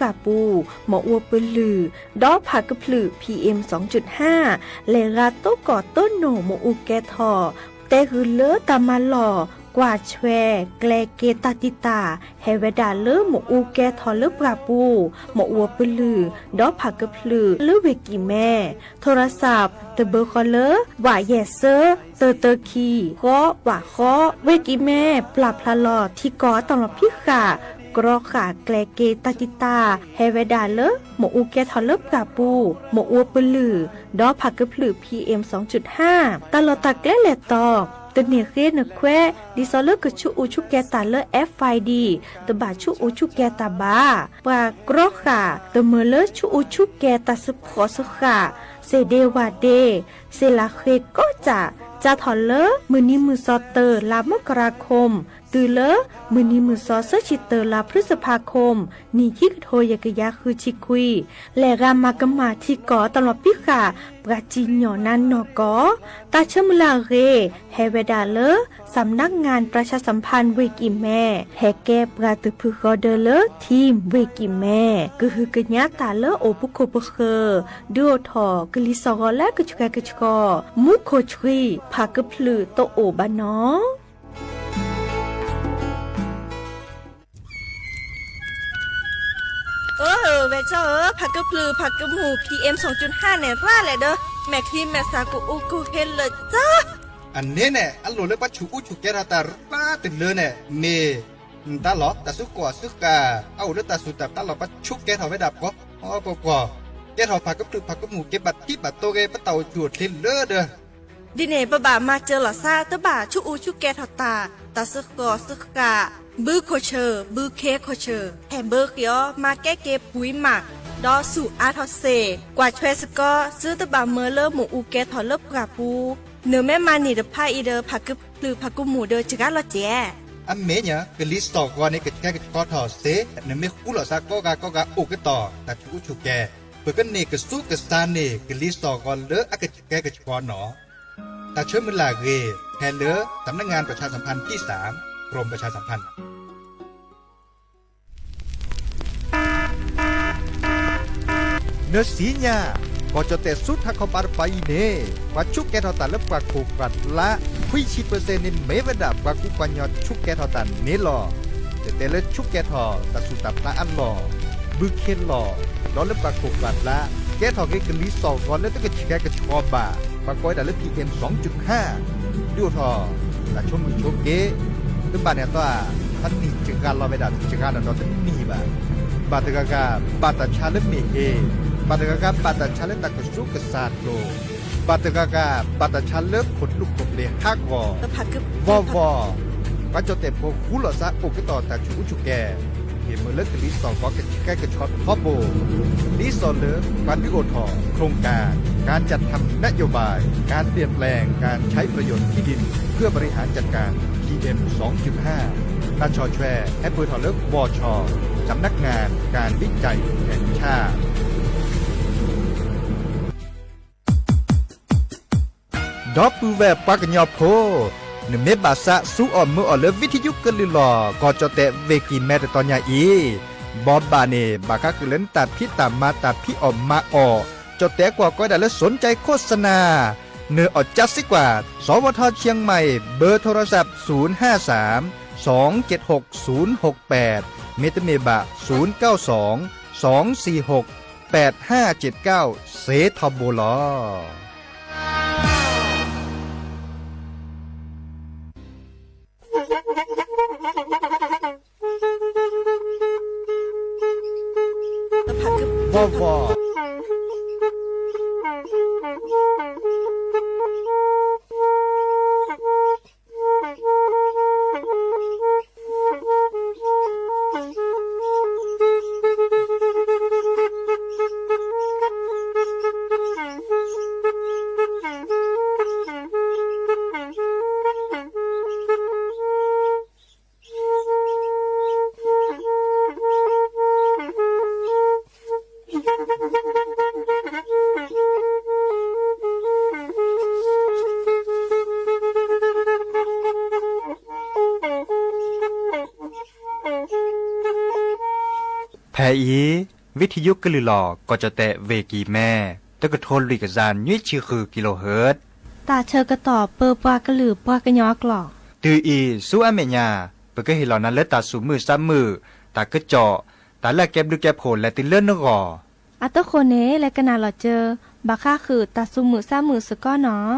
กาปูหมออัวปลือดอผักกะพลือ PM 2.5 เลราโตก่อต้นโหนหมออูแกทอแต่คือเลอตามาหล่อกว่าแชแกลเกตาติตาเฮเวดาเลอหมออูแกทอเลกาปูหมออัวปลือดอผักกะพลือเลเวกิแม่โทรศัพท์เตเบอร์คอเลอว่าแยเซอเตอคีก็ว่าข้อเวกิแม่ปรับพลาลอที่ก่อตลอดพิขากรอขาแกลเกตาติตาเฮเวดาเลหมออูแกทอเลกาปูหมออัวปลือดอผักกะพลือ PM 2.5 ตลอดตะแกลแลตอตเนเรนแควดิซอเลกชูอูชูแกตาเลFID ตบาชูอูชูแกตาบาปากรอขาตเมเลชูอูชูแกตาสพอสขาเซเดวาเดเซลาเคก็จะถอนเลมือนี้มือซอเตอร์ลามกราคมตือเลมือนี้มือซอเซชิเตอร์ลาพฤษภาคมนี่คิกโทยกยาคือชิคุยและรามากมาที่ก่อตลอดพิขาปราจีนหยอนันนอกอตาเชมลาเรเฮเวดาเลสำนักงานประชาสัมพันธ์เวกิแม่แฮแกปราตึพึกอเดเลทีมเวกิแม่ก็คือกญาตาเลโอปุโคปเคดูทอกลิซอและกชกมุโคชรีพากพลือโตโอบานอเวเจอผักกะพลือผักกะหมู PM 2.5 เนี่ยร่าแหละเด้อแม่ครีมแม่สากูอูกูเฮนเลยจ้าอันนี้เนี่ยอันโลเลยปัจจุอุจุแกราตาป้าติดเลยเนี่ยเมตาหลอตาสุกว่าสุกาเอาเลือตาสุดตาหลอปัจจุแกถอไว้ดับก็อ๋อปอแกถอผักกะพลือผักกะหมูเก็บบัตรที่บัตรโตเกปะเต่าจุดทิ้งเลอเด้อดิเน่บะบามาเจอหล่อซาตะบ่าชูอูชูแกถอตาสุกอสุกาบือโคเชอร์บือเคโคเชอร์แฮมเบอร์เกียวมาแก้เก็บปุ๋ยหมักดอสู่อาทอเซกว่าช่วยสกอซื้อตะบาเมอเลอร์หมูอูแกถอเลิบกราปูเนื้อแม่มานี่เดพาอีเดอผักกึบหรือผักกุหมูเดอจิกาลอเจอันเมเนี่ยกลิสต์ต่อก่อนในกิจการกิจกรถอเซเนื้อไม่คู่หล่อซาก็กาโอเกต่อแต่ชูชูแกเปิดกันเนกสู้กับซานเนกลิสต์ต่อก่อนเลออกิจการกิจกรหนอแต่เชื่อมันลาเกแทนเลอสำนักงานประชาสัมพันธ์ที่3กรมประชาสัมพันธ์เนื้อสีเนี่ยก็จะแต่สุดถ้าเขาปาร์ไปเน่ว่าชุกแกทอตันและกว่าโคกัดละคุยชีเปอร์เซ็นต์นี่ไม่เวดาว่ากูปัญญาชุกแกทอตันนี่หรอแต่ละชุกแกทอตัดสุดตับตาอันหล่อบึกเข็นหล่อแล้วและกว่าโคกัดละแกทอเกกลิสองก่อนแล้วต้องกระแกกระชอบบ่าบางก้อยแต่ละ PM 2.5ดูทอแต่ช่วงมือช่วงเก๋ตึ้งบ้านเนี่ยตัวท่านนี่จึงการเราไม่ได้จึงการเราจะนี่บ่าบาตกากาบาตชาเลเมเฮบาตกากาบาตชาเลตะกสุกษาโลบาตกากาบาตชาเลขดลูกกบเลฮักวอวก็จะแต่พวกคู่หล่อซะโอเกต่อแต่ชูชูแกเห็นมือเลิกลิสองก็แก้กระช็อตพ่อโบลิสอนเลิกการดิโอทอโครงการจัดทำนโยบายการเปลี่ยนแปลงการใช้ประโยชน์ที่ดินเพื่อบริหารจัดการ PM 2.5 ตาชอแชร์แอปเปิลทอเลิกวอชสำนักงานการวิจัยแห่งชาติดอปูแวปากญอโพนเมบาสะสูออมมืออเลวิทยุกลิลอก็จะแต่เวกินแม่ตอนยาอีบอบบาเนบากะกเลนตัดพี่ตามมาตัดพี่ออมมาออจะแต่กว่าก็ได้แล้วสนใจโฆษณาเนื้ออดจัดสิกว่าสวทเชียงใหม่เบอร์โทรศัพท์053 276 068เมตเมบะ092 246 8579เซทอโบลอวอ อีวิทยุกลือหลอก็จะแตะเวกีแม่ตะกะโทนลิกะจานยี่ชื่อคือกิโลเฮิรตซ์ตาเชอกระต่อเปอปากระหลือปากระยอกหลอกตืออีสู้อเมญาเปก็เห็นหลอนั้นเลตาสูมือซ้ำมือตากระเจาะตาแลกแก็บดูแก็บโผล่และติเลื่อนนกออัตโคเนและกนาหลอเจอบาค่าคือตาซุมือซ้ำมือสก้อเนาะ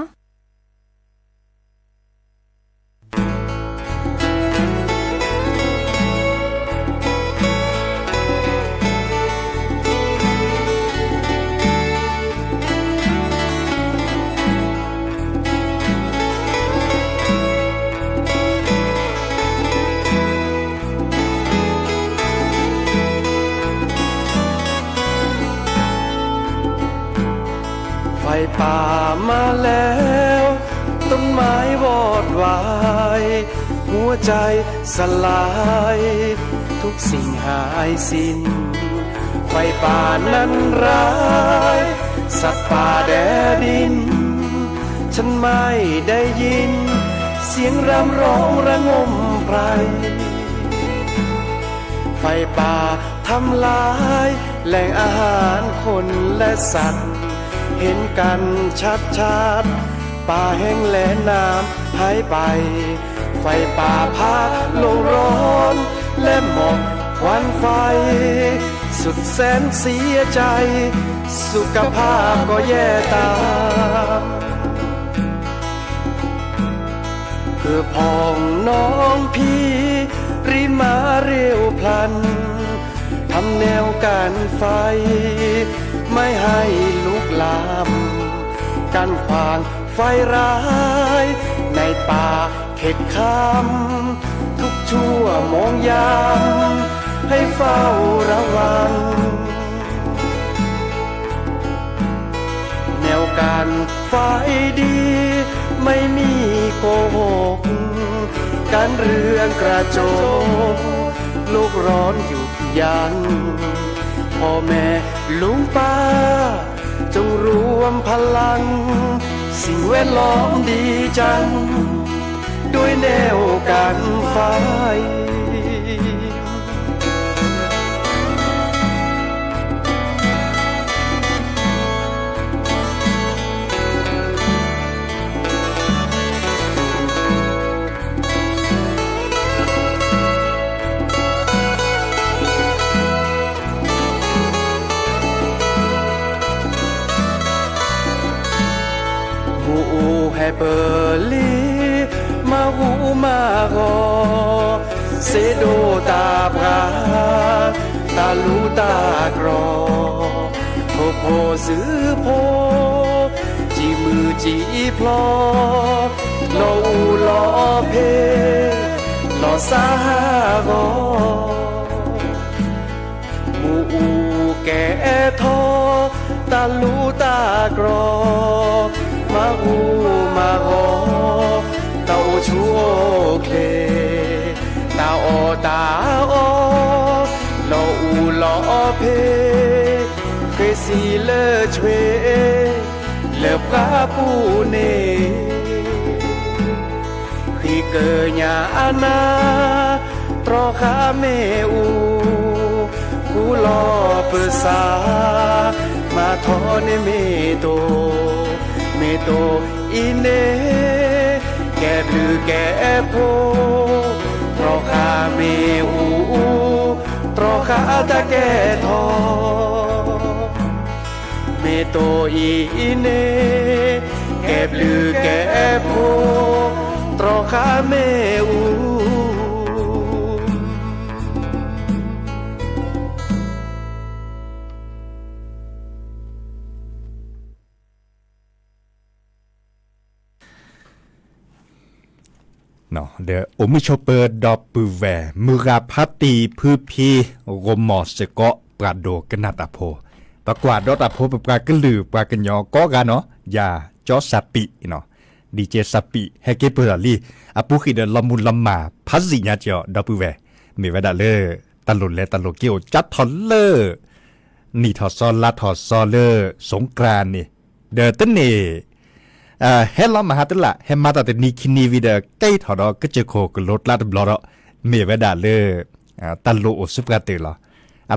ไฟป่ามาแล้วต้นไม้วอดวายหัวใจสลายทุกสิ่งหายสิ้นไฟป่านั้นร้ายสัตว์ป่าแดดินฉันไม่ได้ยินเสียงรำร้องระงมไพรไฟป่าทำลายแหล่งอาหารคนและสัตว์เห็นกันชัดๆป่าแห้งแล้งน้ำหายไปไฟป่าพาโลกร้อนและหมอกควันไฟสุดแสนเสียใจสุขภาพก็แย่ตามเพื่อพองน้องพี่รีมาเร็วพลันทำแนวกันไฟไม่ให้ลุกลามกันขวางไฟร้ายในป่าเข็ดข้ามทุกชั่วโมงยามให้เฝ้าระวังแนวการไฟดีไม่มีโกหกการเรื่องกระโจกลูกร้อนอยู่ยันพ่อแม่ลุงป้าจงรวมพลังสิ่งแวดล้อมดีจังด้วยแนวการไฟให้เปิดลีมาหูมากอเสโดตาปราตาลูตากรอโพโพซื้อโพจีมือจีพลอลออูลอเพลอสากอมูอูแก่ทอตาลูตากรอมาหูมาหอตาโอชูโอเคตาโอตาโอลออูลอเพเคสีเลอชเวเลอพระปูเนขีเกญาอานาตรอคาเมอูกูลอเปสามาทอเนเมโตเมโตอินเนแกบลือแกโพตรอคาเมอูตรอคาตะแกทอเมโตอินเนแกบลือแกโพตรอคาเมอูเนาะเดี๋ยวอมิชเปอร์ดอปปือแวมือราพัตตีพือพีโรมอสเกาะปราโดกนาตาโพปรากวาดดอตาโพปรากะลือปรากะยอก็กันเนาะอย่าจอสปิเนาะดีเจสปิเฮเกเปอร์ลีอปุขิเดลมุลลมาพัสซิญาจอดอปือแวมีเวดาเลตลดและตลกเกี่ยวจัดทอลเลอร์นี่ทอซอลาทอซอเลอร์สงกรานต์นี่เดอตเนเฮลมาหาตละเฮมาตัดนิคินีวิดใกล้ถอดก็จะโคกลดลาดบลอเมีเวดาเลตลโลสุปกาเตล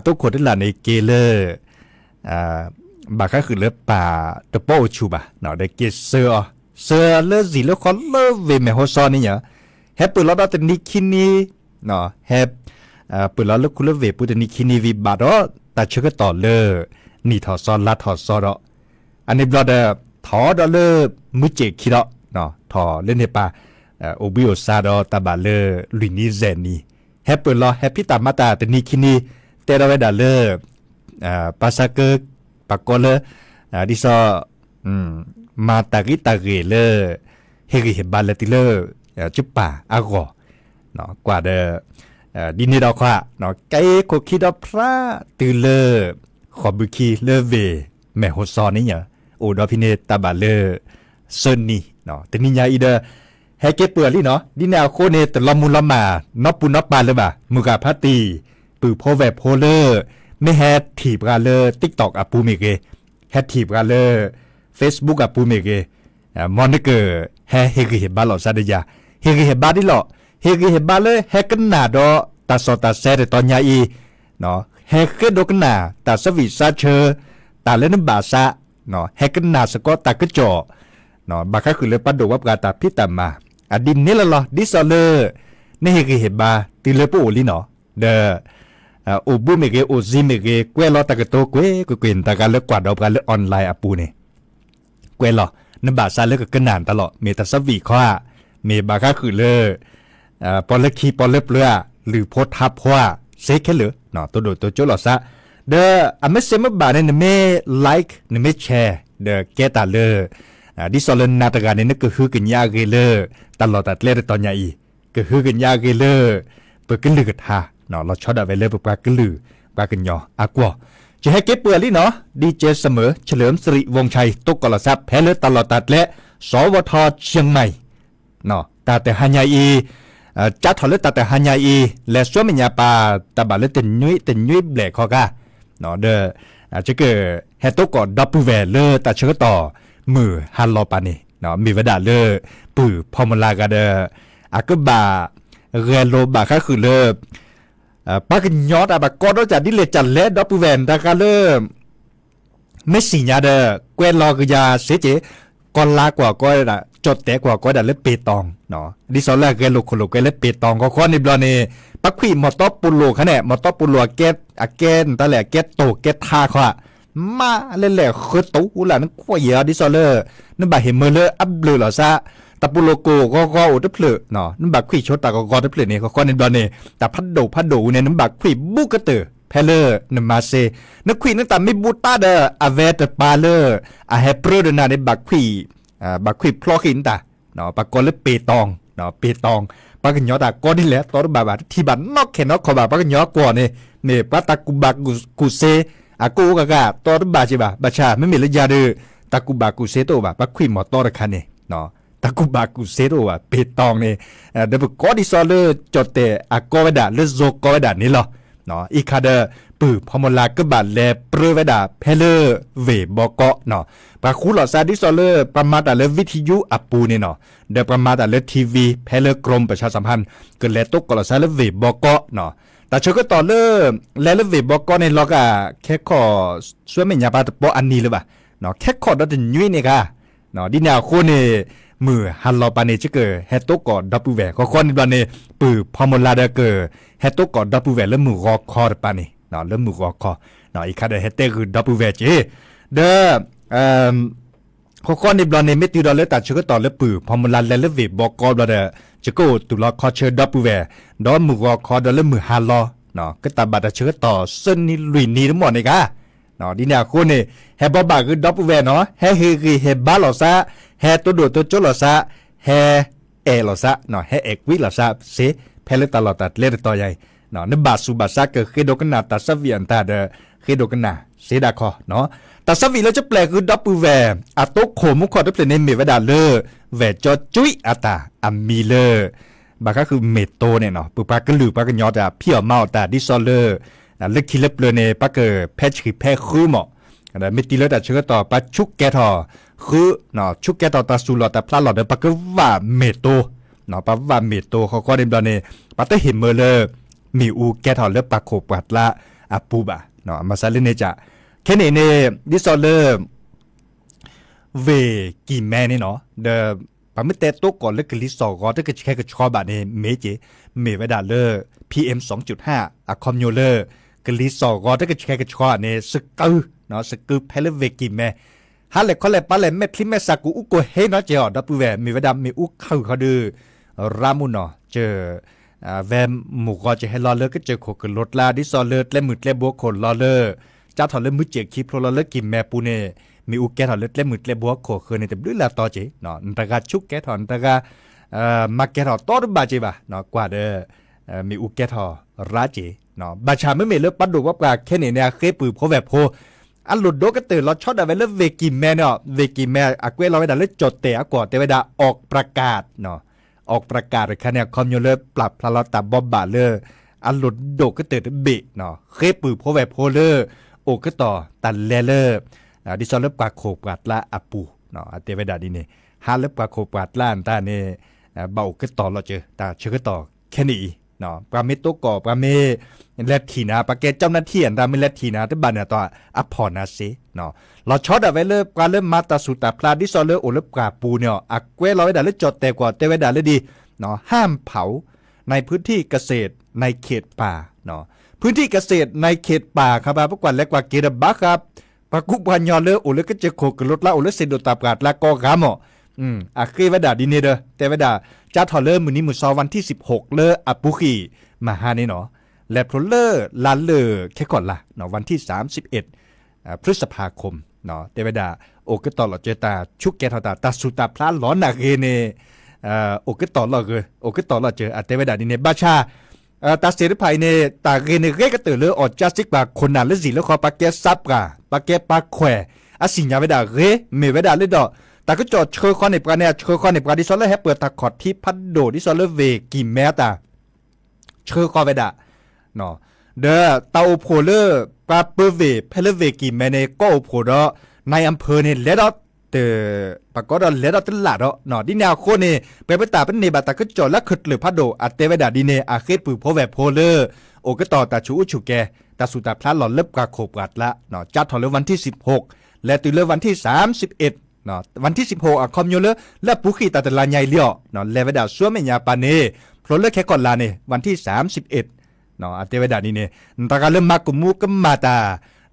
ตุโคดละในเกเลบาก็คือเลป่าตะโปชูบะเนาะได้เกเสือเลสิเลคอนเลเวเมโฮซอนนี่เนี่ยเฮปเปิลล์ตนิคินีเนาะเฮปเปิลล์เลคุเลเวปุตนิคินีวิบาดอตาเชกต่อเลนี่ทอซอนลาทอซอดออันนี้บลอดทอดอเลมุเจคิดอเนาะทอเล่นในป่าโอบิโอซาดอตาบาเลลุนิเซนีเฮปเปิลล์เฮปิตามาตาตนิคินีเตระเวดาเลภาษาเกปากอเลดิซอมาตากิตาเกเลเฮกิเฮบาเลติเลจุปป่าอากอเนาะกว่าเดดินนี่ดอกว่าเนาะไกโคคิดอพระตือเลขอบุคีเลเวแม่โฮซอนนี่เนี่ยโอดอพิเนตาบาเลเซนนี่เนาะแต่นี่ยาอีเดเฮเกเปื่อลี่เนาะดินแนวโคเนตละมุละมานอปุนอปาเลยบ่ามุกาพัตตีปือโพแวโพเลไม่แฮทีบกันเลยติ๊กตอกอะปูเมเกแฮทีบกันเลยเฟซบุ๊กอะปูเมเกมอนเกอร์แฮเฮกิเฮบาหลอซาเดียเฮกิเฮบาดิหลอเฮกิเฮบาเลยแฮกันนาดอตาสอตาเซเรตอนยาอีเนาะแฮกดกันนาตาสวิซาเชอตาเลนบาซาเนาะแฮกันนาสกอตากจอเนาะบาคาคือเลยปัดดูวับกาตาพิตามาอดินนี่ละลอดิซอเลเนเฮกิเฮบาติเลปูลีเนาะเดโอบูเมเกโอซิเมเกเกวลอตากโตเกวกุกินตากาเลกวาดอบกาเลออนไลน์อะปูเนี่ยเกวลอนบาซาเลกกันนานตลอดเมตาสวีข้อเมบาคาคือเลปอลคีปอลเปลือหรือโพทับเพราะว่าเซคเหลือเนาะตัวโดดตัวโจหลอซะเดอเมเซมบาเนี่ยเมไลค์เมแชร์เดเกตาเลดิซอลนาตการเนี่ยก็คือกันยาเกเลตลอดตัดเล่ตอนใหญ่ก็คือกันยาเกเลเปิดกันลือทาเนาะเราชอบเอาไว้เลยเปิดปากกันลือปากกันยออากว่าจะให้เก็บเปลือลี่เนาะดีเจเสมอเฉลิมสิริวงชัยตกกลซับแพ้เลือตลอดตัดและสวทเชียงใหม่เนาะตาแต่หันใหญ่จัดถอดเลือดแต่หันใหญ่และส่วนมันยาปาตาบาเลือดเต็นยุ้ยแบลกคอกาเนาะเด้อจะเกิดเฮตุกอดับปูแวเลอแต่เชื่อต่อมือฮัลโลปานี่เนาะมีเวดาเลอปือพอมลากาเดออากบาเรโลบาก็คือเลอปากยอดบากอดจะดิเลจัดและดับปูแวนตากาเลอไม่สิญาเดอเกวนลอกยาเสเจกอนลากว่าก็ได้จดแต่กว่าก็ได้เล็บเปตองเนาะดิซอลแรกเกลุกเกเล็บเปตองก็ข้อในบลอนี่ปักขีมอตอปุโลคะแนนมอตอปุโลเกตอะเกนตะแหลเกตโตเกตทาข้อมาเล่นแหละคือตู้หล่ะนั่นกว่าเยอะดิซอลเลอร์นั่นบาเฮมเมอร์เลอร์อัพเบลอหรอซะตะปุโลโกก็อุดเพลเนาะนั่นบาขีชดตาก็อุดเพลนี่ก็ข้อในบลอนี่แต่พัดโดเนี่ยนั่นบาขีบุกกระเตอเพลเลอร์นมาเซนักขีนั่นแต่ไม่บูตาเดออาเวตปาเลอร์อาเฮปโรเดนาในบาขีพลอกินตาเนาะปากกอเลเปตองเนาะเปตองปากยอตากอนี่แหละตอนบาที่บันนอกแค่นอกขอบาปากยอกว่านี่เมปาตากุบากุเซอากูกะกะตอนบาจิบาบาชาไม่มีระยะเดอตากุบากุเซโตบาปักขีมอตอระคันนี่เนาะตากุบากุเซโตบาเปตองนี่เดบกอดิซอเลจดเตอากอเวดาเลโซกอเวดานี่หรอเนาะอีคาเดปือพอมลากบาแลเปรเวดาเพเลเวบอกอเนาะปาคูหลอซาดิซอเลประมาตาเลวิทยุอัปูนี่เนาะเดประมาตาเลทีวีเพเลกรมประชาสัมพันธ์เกิดแลตกกลอซาเลเวบอกอเนาะแต่เชก็ต่อเลแลเลเวบอกอในล็อกอะแค่ขอช่วยไม่ยาปาตปออันนี้เลยป่ะเนาะแค่ขอดจะยุ้ยนี่ค่ะเนาะดิแนวโคเนมือฮัลโลปาเนจะเกิดเฮตกอดับแวก็ข้อนี้ปาเนปือพอมลาเดเกิดเฮตกอดับแวแล้วมือรอคอปาเนเนาะแล้วมือรอคอเนาะอีกคาเดเฮตคือดับแวเจเด้อข้อนี้ปาเนไม่ตีดอลเลตัดเชก็ต่อเลปือพอมลาเลเวบอกกอบลาเดจะก็ตุลาคอเชดับแวดอมือรอคอดอลเลมือฮัลโลเนาะก็ตาบัดเชก็ต่อเส้นนี้ลุยนี้ทั้งหมดเลยค่ะเนาะดิแนวโคเนเฮบบาคือดับแวเนาะเฮคือเฮบาลอซาเฮตัวโดดตัวโจลอซาเฮลอซาเนาะเฮเอกวิลอซาเซเพลตลอดตัดเลตต่อใหญ่เนาะนบาสุบาซาเกิดเคโดกันนาตัสวีอันตาเดเคโดกันนาเซดาคอเนาะตัสวีแล้วจะแปลคือดับแวอะโตโคมุขอดับในเมวดาเลแวจอจุยอาตาอัมมีเลบาก็คือเมโตเนี่ยเนาะปุปากลือปากยอดาเพียวเมาตาดิซอเลเล็กคิเลปเลเนปากเกแพชคือแพคือหมอแต่ไม่ตีเลตัดเชื่อต่อปาชุกแกทอคือเนาะชุกแกต่อตาสูหลอดแต่พลาดหลอดเดปากว่าเมโตเนาะปาว่าเมโตเขาก็เดมดอนเนปาเตเห็นเมอเลมีอูแกทอเลือปากโขปัดละ อาปูบะเนาะมาซาเลเนจะแค่นี้เนี่ยดิซอเลเวกี่แม่นี่เนาะเดปามิเตโตก่อนเล็กลิสอก็ถ้าเกิดแค่ก็ชอบแบบนี้เมจิเมเวดาเลอร์ PM 2.5อะคอมโยเลอร์กลิสอก็ถ้าเกิดแค่ก็ชอบเนี่ยสกือเนาะสกือเพลเวกี่แม่ฮัลเลคอลเลปาเลเมทลิเมซากูอุโกเฮเนาะเจอดับเวเมเวดาเมอุเขาดื้อรามุนเนาะเจอแวมหมู่ก็จะให้รอเลอก็เจอโคกรถลาดิซอเลอร์และมืดและบัวโครอเลอร์จ้าถอดเล่มือเจียคีโปรลเลอร์กิมแม่ปูเน่มีอุกแกถอดเล็ดและมืดและบัวโคเคยในแต่ดื้อลาต่อเจเนาะตะกาชุกแกถอนตะกามาแกถอดต่อดบาเจบ่ะเนาะกว่าเด้อมีอุกแกถอราเจเนาะบาชาไม่เมเลิกปัดดูว่าปลาแค่นี้เนี่ยเคยปืนเพราะแบบโพอันหลุดโดก็ตื่นเราช็อตเอาไว้เลิกเวกิมแม่เนาะเวกิมแม่อาเกวเราไว้ด่าเลิกจดเตะก่อนแต่ไว้ด่าออกประกาศเนาะออกประกาศเลยค่ะเนี่ยคอมมิวเตอร์ปรับพลาลตาบอบบาเลอร์อันหลุดโดก็ตื่นเบะเนาะเคยปืนเพราะแบบโพเลอร์โอก็ต่อตันเลอร์ดิซอลเลปกาโคปกัดละอาปูเนาะเตเวดาดีเนี่ยฮาเลปกาโคปกัดละอันตาเนี่ยเบาก็ต่อเราเจอตาเชื่อก็ต่อแค่นี้เนาะปราเมโตก่อปราเมเลทีนาปาเกเจ้าหน้าที่อันตาไม่เลทีนาที่บ้านเนี่ยต่ออพอนาเซเนาะเราช็อตเอาไว้เลยปลาเริ่มมาตาสุตาพลาดิซอลเลโอเลปกาปูเนี่ยอักเวเราไว้ด่าเลยจดแต่กว่าเตเวดาเลยดีเนาะห้ามเผาในพื้นที่เกษตรในเขตป่าเนาะพื้นที่เกษตรในเขตป่าครับพวกกว่าเล็กกว่าเกดบักครับปากุปัญญาเลอโอเลก็จะโคกรถละโอเลเซโดตาปราดละกอกามอ่ะคือว่าด่าดีเนเดอแต่ว่าด่าจ้าถอเลอมื้อนี้มื้อซอวันที่16เลออปุขีมาหานี่เนาะและพลเลอร์ลานเลอแค่ก่อนละเนาะวันที่31พฤษภาคมเนาะแต่ว่าด่าโอก็ตอลอเจตาชุกแกทอตาสุตาพลาหลอนหนักเนโอก็ตอลอเกโอก็ตอลอเจอแต่ว่าด่าดีเนบาชาตาเสรีภายในตาเรเนเรก็เตอเลอออจัสติกบาคนนั้นและสิแล้วขอปาเกซับกาปาเกปาแควอาสิญญาเวดาเรเมเวดาเลดอตาก็จอดเชอคอนในปราเนี่ยเชอคอนในปราดิซอลเลให้เปิดตาขอดที่พัดโดดิซอลเลเวกิมแมตาเชอคอเวดาเนาะเดอตาโอโพเลอร์ปาเปเวเพเลเวกิมแมเนก็โอโพดอในอำเภอเนี่ยเลดอเตอปากก็ดอเลดอตลาดเนาะดิแนวโคเนี่ยไปตาเป็นเนบาตาก็จอดและขึดหรือพัดโดอัตเตเวดาดิเนอาเคปือโพแวโพเลอร์โอก็ต่อตาชูแกตาสุตาพลาหลอนเล็บกาโคบกัดละเนาะจัดถอเลวันที่16และตุเลวันที่31เนาะวันที่16คอมโยเลและปุขีตาตะลาใหญ่เลี้ยเนาะเลเวดาซัวเมญาปาเนพลเลแค่ก่อนลาเนวันที่31เนาะอัตเตเวดานี่เนตากาเลมากุมูกมาตา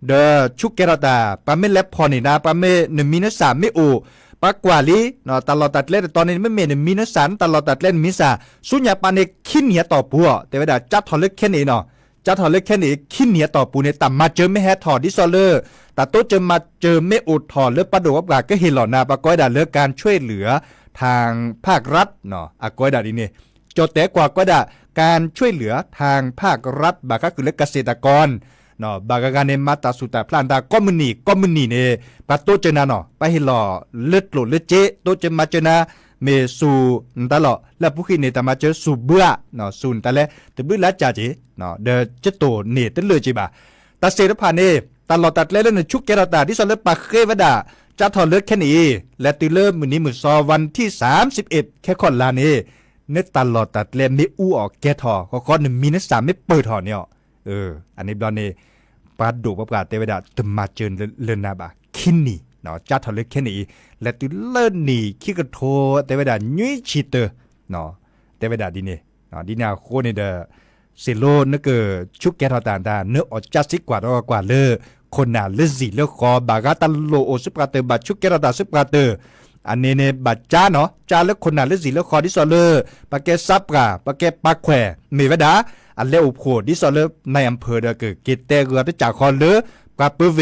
เดชุกเกรตาปาเมเลพอนี่นาปาเมนมินสามเมโอปากวาลีเนาะตลอดตัดเล่นตอนนี้ไม่เมนมินสันตลอดตัดเล่นมิซาสุญญาปาเนขินเนียต่อปัวเตเวดาจัดทอเล็กแค่นี้เนาะจัดถอดเล็กแค่นี้ขินเนียต่อปูเนี่ยต่ำมาเจอไม่แฮถอดดิซอลเลอร์แต่โตเจอมาเจอไม่อุดถอดเลือกประดูกก็เห็นหล่อนาปะก้อยด่าเลือกการช่วยเหลือทางภาครัฐเนาะอาก้อยด่าดีเนี่ยโจทย์แต่กว่าก็ด่าการช่วยเหลือทางภาครัฐบาก็คือเลือกเกษตรกรเนาะบางการในมาตาสุตาพลานตาก็มันนี่เนี่ยปะโตเจอนาเนาะไปเห็นหล่อเลือดหลุดเลือดเจโตเจอมาเจอนาเมสูตลอดและผู้ขี้เนี่ยแต่มาเจอสูเบื่อเนาะสูนแต่และแต่เบื่อละจ่าจีเนาะเดจโตเนี่ยตั้งเลยจีบ่าตาเสรพานี่ตลอดตัดเล่นชุกเกรตาที่สอนเลือกปากเคยวดาจะถอดเลือกแค่นี้และตีเริ่มมื้อนี้มื้อซอวันที่31แค่คนลานี่เนตลอดตัดเล่มไม่อู้ออกแกถอข้อ1มีนัก3ไม่เปิดถอเนี่ยอันนี้บอนนี่ปาดูประกาศเตวดาตมาเจอเลินนาบาคินนี่เนาะจัดทอเล็กแค่นี้และตุเลินนี่ขี้กระโทเตวดายุยชีเตอเนาะเตวดาดีเนี่ยเนาะดีนาโคนี่เดอเซโลนึกชุกแกทอตาเนื้อออกจัดสิกว่าเลอคนน่ะเลสิเลคอบากาตันโลโอสุปกาเตบาชุกแกทอตาสุปกาเตอันนี้เนี่ยบัดจ้าเนาะจ้าแล้วคนน่ะเลสิเลคอดิซอเลอปาเกซับกาปาเกปาแควมีเวดาอันเลวโผดิซอเลในอำเภอเดอเกิดเกตเตเกอที่จากคอนเลปาเปเว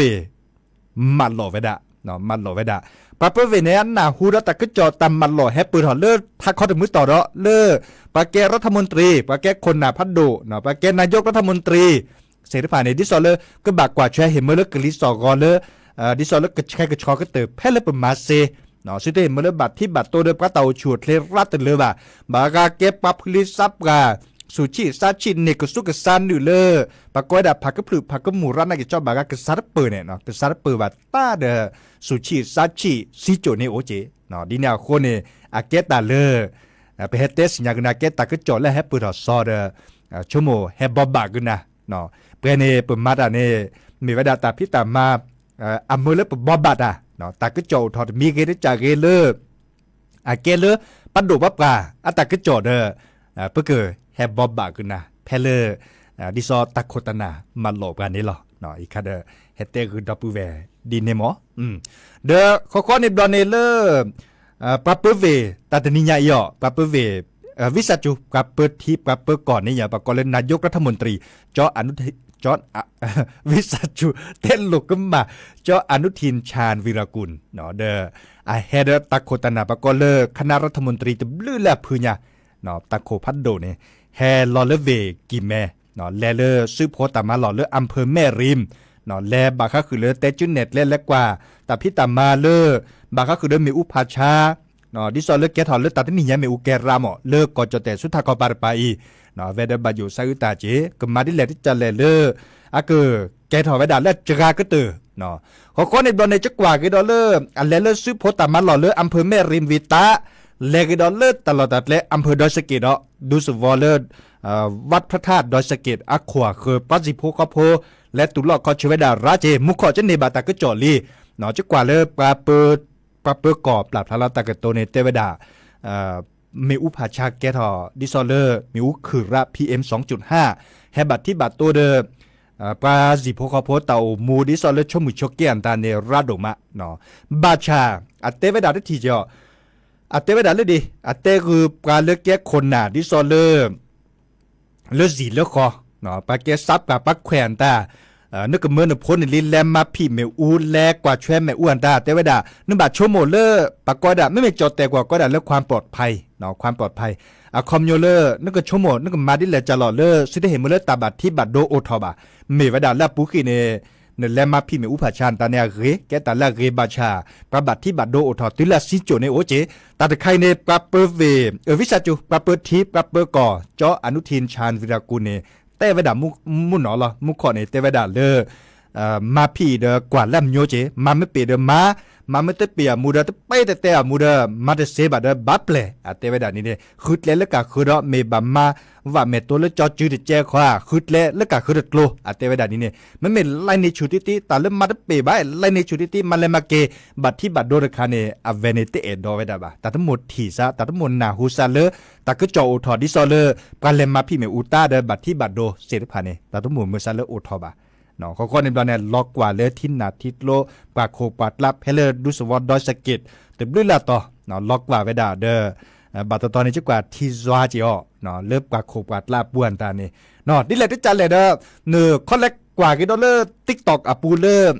มันหล่อเวดาเนาะมันหล่อเวดาปาเปเวเนี่ยน่ะฮูดตะกจอตำมันหล่อแฮปปืนหอเลอทักข้อถึงมือต่อเนาะเลอปาเกรัฐมนตรีปาเกคนน่ะพัดโดเนาะปาเกนายกรัฐมนตรีเสรีภาพในดิซอเลก็บากกว่าแชเห็นเมื่อเลกลิซอกอเลดิซอเลก็แค่กระชอก็เติบแพ้เลปมาเซเนาะสุดท้ายเมื่อเลบัตรที่บัตรโตเดปกระเตาฉวดเลรัตเลยบ่าบากาเก็บปับลิซับกาสุชิซาชินเนี่ยก็สุกซันอยู่เลยปากก้อยดับผักก็พลุผักก็หมูร้านนักเจ้าบากากษัตริย์เปิดเนี่ยเนาะกษัตริย์เปิดว่าตาเดสุชิซาชิซิโจเนโอเจเนาะดีเนี่ยคนเนี่ยอาเกตาเลยไปเฮเตสอย่างกันอาเกตาก็จอดแล้วให้เปิดหอซอเดชั่วโมงให้บอบบากันนะ เนาะเพื่อนเนี่ยปุ่มมาดาเนี่ยมีเวลาตาพิตามาอัมเมอร์เลปบอบบัดอ่ะเนาะตากระโจทอดมีเกดจากเกเลอเกเลอปัดดูบับกาตากระโจเด้อเพื่อเกิดแฮบบอบบากันนะเพลเลอดิซอตะโคตนามาหลบกันนี่หรอเนาะอีกค่ะเด้อเฮเตคือดับเบิลเวดีเนมอเด้อข้อในบลอนเนเลอร์ปรับเปเวตัดนิยายอปรับเปเววิสัจุปรับเปทีปรับเปก่อนนี่อย่าปกรณ์นายกรัฐมนตรีจออนุจอวิสัจุเต้นลุกขึ้นมาจออนุทินชาญวีรกุลเนาะเด้อเฮเดตะโคตนาปกรณ์คณะรัฐมนตรีจะบลื้อแลพื้นยาเนาะตะโคพัดโดเนี่ยแฮลอเลเวกิแมเนาะแลเลซื้อโพตามาหล่อเลอำเภอแม่ริมเนาะแลบาค่าคือเลอเตจุเน็ตเล่นเล็กกว่าแต่พี่ตามาเลอบาค่าคือเลอมีอุปาชาเนาะดิซอเลอแกถอนเลอตัดนี่ยังมีอุแกรามเลอกอจแต่สุดท้ายก็ปาร์ไปเนาะเวเดบาอยู่ไซอุตาเจก็มาดิเลที่จะเลออะคือแกถอนเวดาเลจกากระตือเนาะข้อในบอลในจักว่าก็ดอเลออันเลอซื้อโพตามาหล่อเลออำเภอแม่ริมวิตาเลกดอเลอตลอดตัดเลอำเภอดอยสะเก็ดดูสวอเลอวัดพระธาตุดอยสะเก็ดอักขวาคือปัจจิโพกโพและตุลอคอชเวดาราเจมุขอจันเนบาตากจอลีเนาะจักว่าเลอปลาเปิดกอบปราบทาราตากโตในเตเวดามีอุปาชาแกทอดิซอเลอร์มีอุคือระ PM 2.5 แฮบัตที่บัตโตเดปลาจิโพกโพเตามูดิซอเลอร์ชมุชกเกียนตาเนราดมะเนาะบาชาอัตเตเวดาได้ทีเจออัตเตเวดาเลยดิอัตเตคือปลาเลือกแกคนหนาดิซอเลอร์เลือสีเลือคอเนาะปลาแกซับกับปลาแขวนตานึกเหมือนพ้นในลินแลมมาพี่เมอูแลกว่าแชมแมอ้วนตาแต่เวดานึกบาดชั่วโมงเลอปากกอดาไม่จอดแต่กว่าก็ได้เรื่องความปลอดภัยเนาะความปลอดภัยคอมโยเลอร์นึกชั่วโมงนึกมาดิแลจะหล่อเลอสิได้เห็นเมื่อเลอตาบัดที่บัดโดโอทอบะเมเวดาและปุกีเนแลมมาพี่เมอูผาชานตาเนี่ยเรแกตาละเรบาชาปราบัดที่บัดโดโอทอติละซิโจเนโอเจตาตะไคเนปราเปเววิชาจูปราเปทีปราเปก่อจออนุทินชาญวิรากุลเนเตเวดามุนหนอละมุขอในเตเวดาเลอมาพี่เดกว่าแลมโยเจมาไม่เปเดมาไม่เตเปียมูเดตไปแต่มูเดมาเดเซบาเดบับเลเตเวดานี่เนี่ยคือเลแล้วก็คือเราเมบามาว่าเมตัวเลจอจืดเจ้าขวาคือแล้วก็คือโกลเตเวดานี่เนี่ยมันเป็นไลน์ในชุดที่ตาเลมาเดเปบายไลน์ในชุดที่มันเลยมาเกบัดที่บัดโดรคาเนอเวเนเตเอดอเวดาบาแต่ทั้งหมดที่ซะแต่ทั้งหมดนาฮูซาเลแต่ก็จอโอทอดิซอเลปาเลมาพี่เมอูตาเดบัดที่บัดโดเซตพาเนแต่ทั้งหมดเมื่อซาเลโอทอบาเนาะข้อในบอลเนี่ยล็อกกว่าเลทินนาทิโลปากโคปัดลับเฮเลดูสวอดดอยสกิดแต่ด้วยละต่อเนาะล็อกกว่าเวดาเดบัตรตอนนี้จะกว่าทีซวาจิออเนาะเลิกปากโคปัดลับบ้วนตานี่เนาะนี่แหละที่จันเลยเด้อเนื้อข้อแรกกว่ากี่ดอลเลอร์ติ๊กต็อกปูเลอร์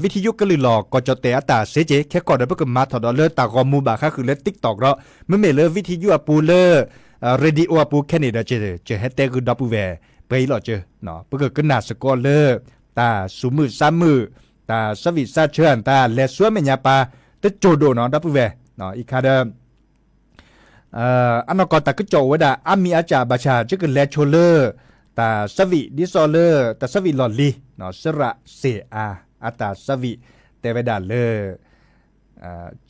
วิทยุก็เลยหลอกก็จะเตะตาเสเจแค่ก่อนเดี๋ยวเพิ่งมาถอดดอลเลอร์ตากอมูบาค่าคือเล่นติ๊กต็อกเราไม่เลอวิทยุปูเลอร์เรดิโอปูแค่นี้เด้อเจแฮตเตคือดับเบิลเวไปหล่อเจอเนาะเพิ่งก็น่าสกอเลอร์ตาสุมือซ้ำมือตาสวิซาเชิญตาเลสวยเมียปาตะโจโดเนาะดับเบิลเวเนาะอีกคาเดอันนั้นก็ตาก็โจวดาอามีอาจารย์บาชาจะคือเลโชเลอร์ตาสวิดิซอเลอร์ตาสวิลอลีเนาะสระเซอาอัตาสวิเตเวดาเลอ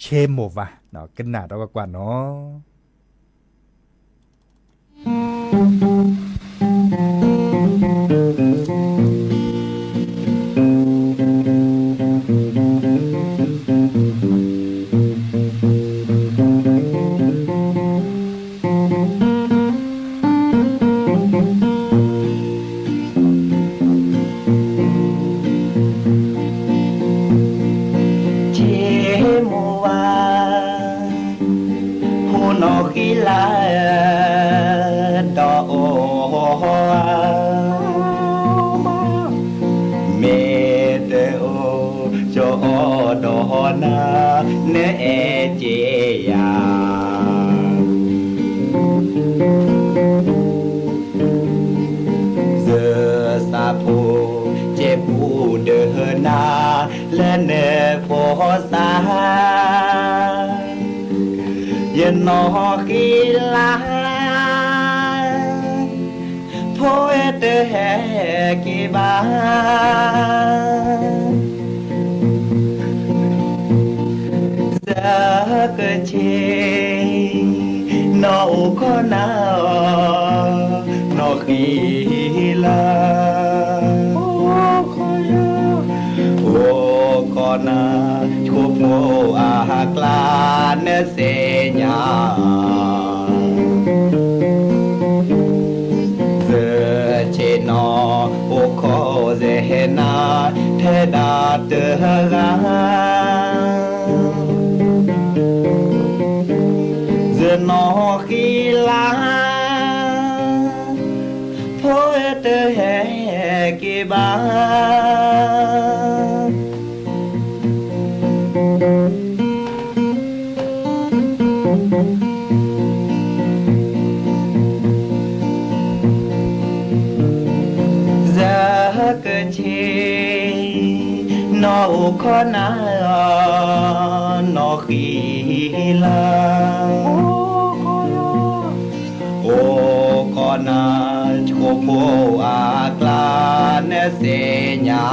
เชโมวาเนาะกันหนาเรากว่าเนาะและเนโพสาเย็นนอกีลาโพเอเตแฮกีบาสักเชนอโคนาโนกีลา นาชุบโมอาหากลาเนเสญาเซเชนอโอโคเซเฮนาเทดาเตหาเซนอขีลาโพเตเฮกิบานอขนานอขีลาโอขนาชโมอากลาเนเสญา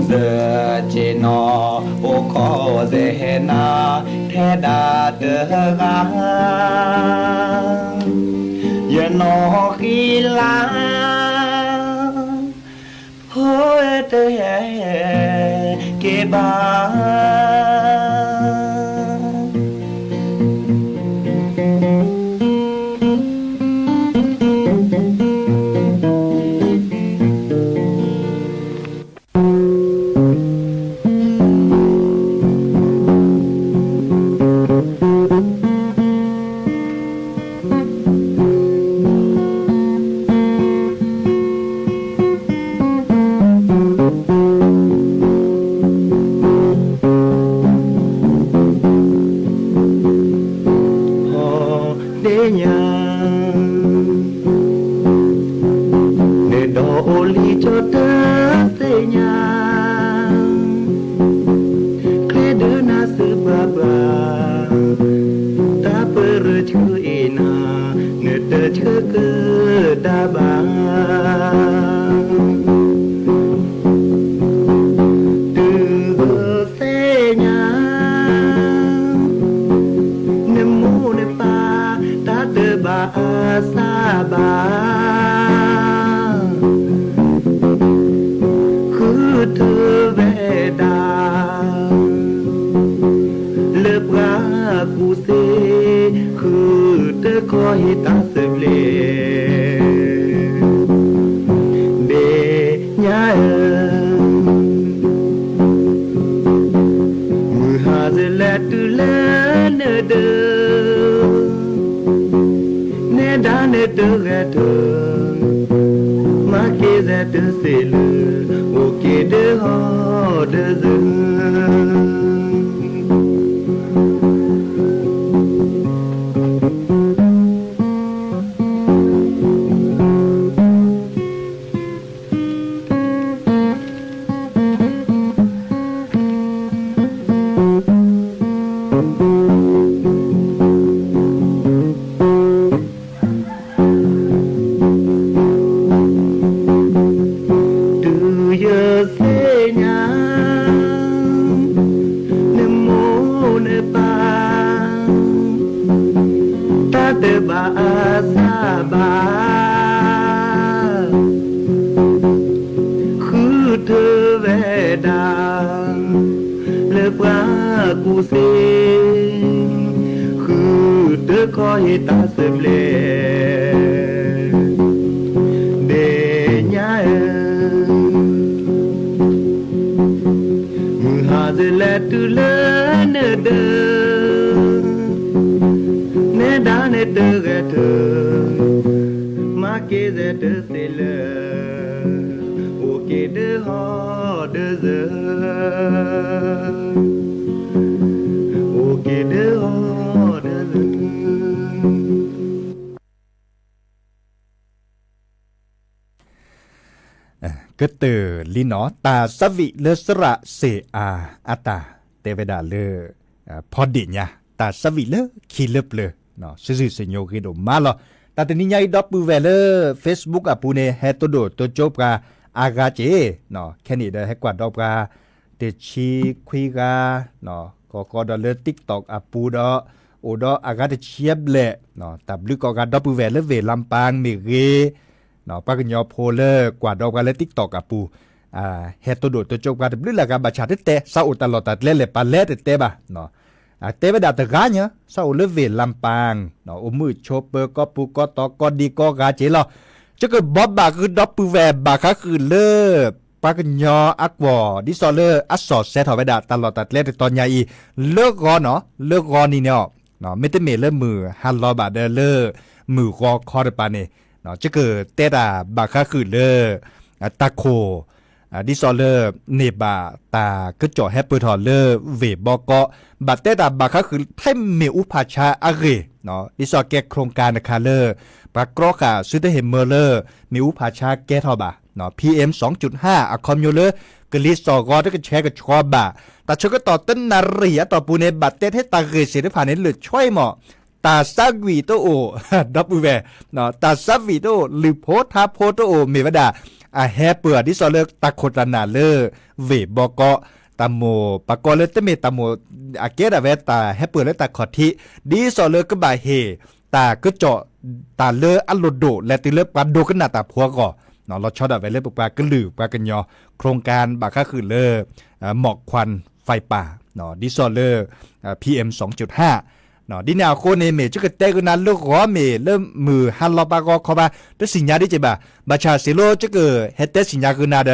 เซเจนอโอขอเซเฮนาเทดาเดกายนอขีลาโฮเตเฮเกบาก็เตอลินอตาสวิเลสระเสอาอาตาเตเวดาเลพอดิญาตาสวิเลคีเลบเลเนาะซื่อๆเสญโยกิโดมาลอตาตนิญาอีดอปูเวเล Facebook อะปูเนเฮโตโดโตจบกาอากาเจเนาะแค่นี้ได้ให้กว่าดอกกาเตชีคุยกาเนาะก็ดอเล TikTok อะปูดอโอดออากาเตเชียบเลเนาะตับลึกก็กาดอปูเวเลเวลำปางเมเก เนาะปากญอโพเลกว่าดอกกันเลย TikTok กับปูเฮ็ดตัวโดดตัวจบกันบลึละกันบาชาเตะซาอุตลอดตัดเล่นปาเล่เตะบ่เนาะเตะไปดาตะกาเนี่ยซาอุเลเวลำปางเนาะอมือโชเปอร์ก็ปูก็ตอก็ดีก็กาเจลอจะก็บ๊อบบาคือดอปปูแวบาคาคือเลปากญออักวอดิซอเลอัสสอดเซทอไปดาตลอดตัดเล่นตอนใหญ่เลิกกอนเนาะเลิกกอนนี่เนาะไม่ได้เมเลมือฮัลโลบาเดเลมือก็คอดปานนี่เนาะจะเกิดเตดาบาคาคือเลตะโคดิซอเลเนบาตาก็จ่อแฮปเปอร์ทอเลเวบอก็บัดเตดาบาคาคือให้เมอุปาชาอะเรเนาะดิซอแกโครงการนะคะเลปากกรอกาซื้อได้เห็นเมเลเมอุปาชาแกทอบาเนาะ PM 2.5 อะคอมโยเลกลิสตอกอตก็แชร์กับชอบบาแต่ชก็ต่อต้นนารีต่อปูเนบัดเตให้ตาเกเสียได้ผ่านนี้หรือช่วยหมอตาซักวีโตโอดับเวเนาะตาซักวีโตหรือโพธาโพโตโอเมวดาแฮเปิดดิซอเลตาโคตนาเลเวบอก็ตามโมปากอเลตเมตามโมอาเกดาเวตาแฮเปิดและตาขอทิดิซอเลก็บาเฮตาก็เจาะตาเลอัลโลโดและติเลปันโดก็นาตาพัวก่อเนาะเราชอบแบบเล่นปลากระลือปลากันยอโครงการบาค่าคือเลอหมอกควันไฟป่าเนาะดิซอเลอร์PM 2.5เนาะดิแนวโคเนเมจุกเตกุนันลูกหัวเมเริ่มมือฮันลอบากอคอบาตสิญญาดิเจบาบาชาเซโลจุกเฮตเตสิญญากุนาเด